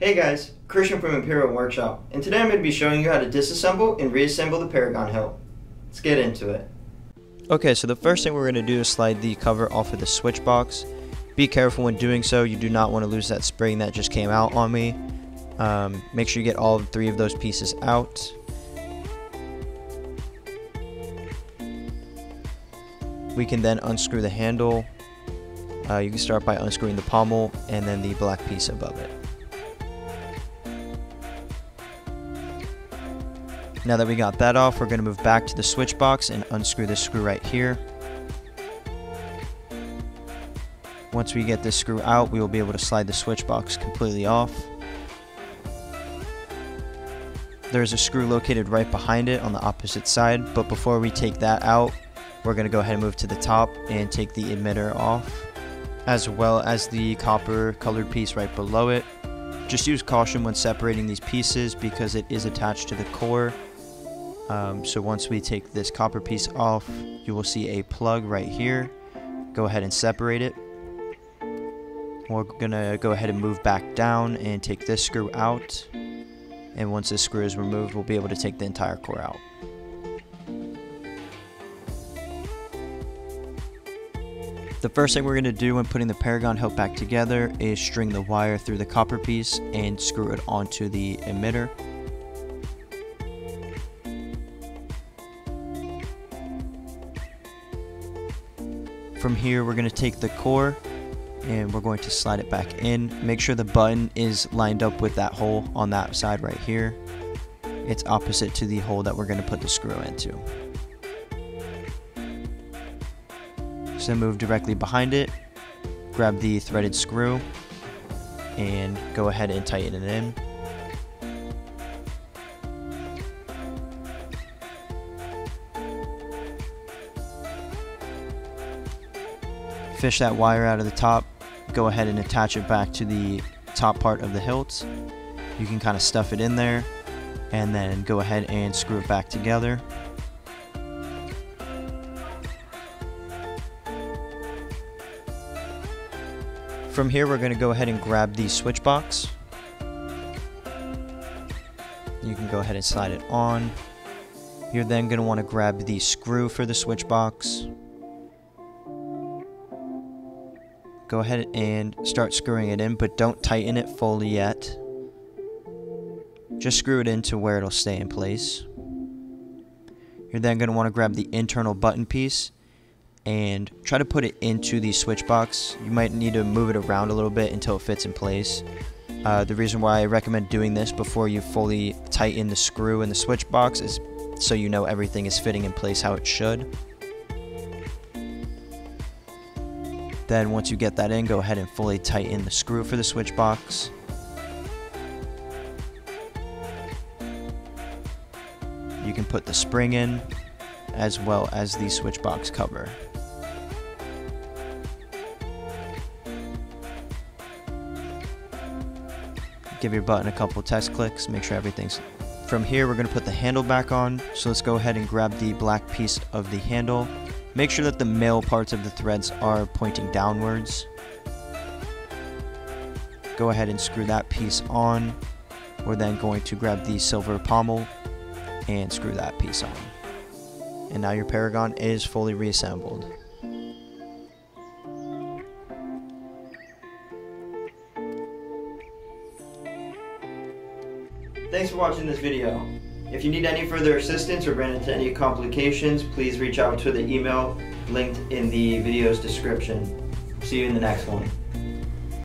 Hey guys, Christian from Imperial Workshop, and today I'm going to be showing you how to disassemble and reassemble the Paragon Hilt. Let's get into it. Okay, so the first thing we're going to do is slide the cover off of the switch box. Be careful when doing so, you do not want to lose that spring that just came out on me. Make sure you get all three of those pieces out. We can then unscrew the handle. You can start by unscrewing the pommel and then the black piece above it. Now that we got that off, we're going to move back to the switch box and unscrew this screw right here. Once we get this screw out, we will be able to slide the switch box completely off. There's a screw located right behind it on the opposite side, but before we take that out, we're going to go ahead and move to the top and take the emitter off, as well as the copper colored piece right below it. Just use caution when separating these pieces because it is attached to the core. So once we take this copper piece off, you will see a plug right here. Go ahead and separate it. We're gonna go ahead and move back down and take this screw out. And once this screw is removed, we'll be able to take the entire core out. The first thing we're going to do when putting the Paragon Hilt back together is string the wire through the copper piece and screw it onto the emitter. From here, we're going to take the core and we're going to slide it back in. Make sure the button is lined up with that hole on that side right here. It's opposite to the hole that we're going to put the screw into. So move directly behind it, grab the threaded screw, and go ahead and tighten it in. Fish that wire out of the top, go ahead and attach it back to the top part of the hilt. You can kind of stuff it in there, and then go ahead and screw it back together. From here, we're going to go ahead and grab the switch box. You can go ahead and slide it on. You're then going to want to grab the screw for the switch box. Go ahead and start screwing it in, but don't tighten it fully yet. Just screw it in to where it'll stay in place. You're then going to want to grab the internal button piece and try to put it into the switch box. You might need to move it around a little bit until it fits in place. The reason why I recommend doing this before you fully tighten the screw in the switch box is so you know everything is fitting in place how it should. Then once you get that in, go ahead and fully tighten the screw for the switch box. You can put the spring in as well as the switch box cover. Give your button a couple test clicks, make sure everything's... From here, we're going to put the handle back on, so let's go ahead and grab the black piece of the handle. Make sure that the male parts of the threads are pointing downwards. Go ahead and screw that piece on. We're then going to grab the silver pommel and screw that piece on. And now your Paragon is fully reassembled. Thanks for watching this video. If you need any further assistance or run into any complications, please reach out to the email linked in the video's description. See you in the next one.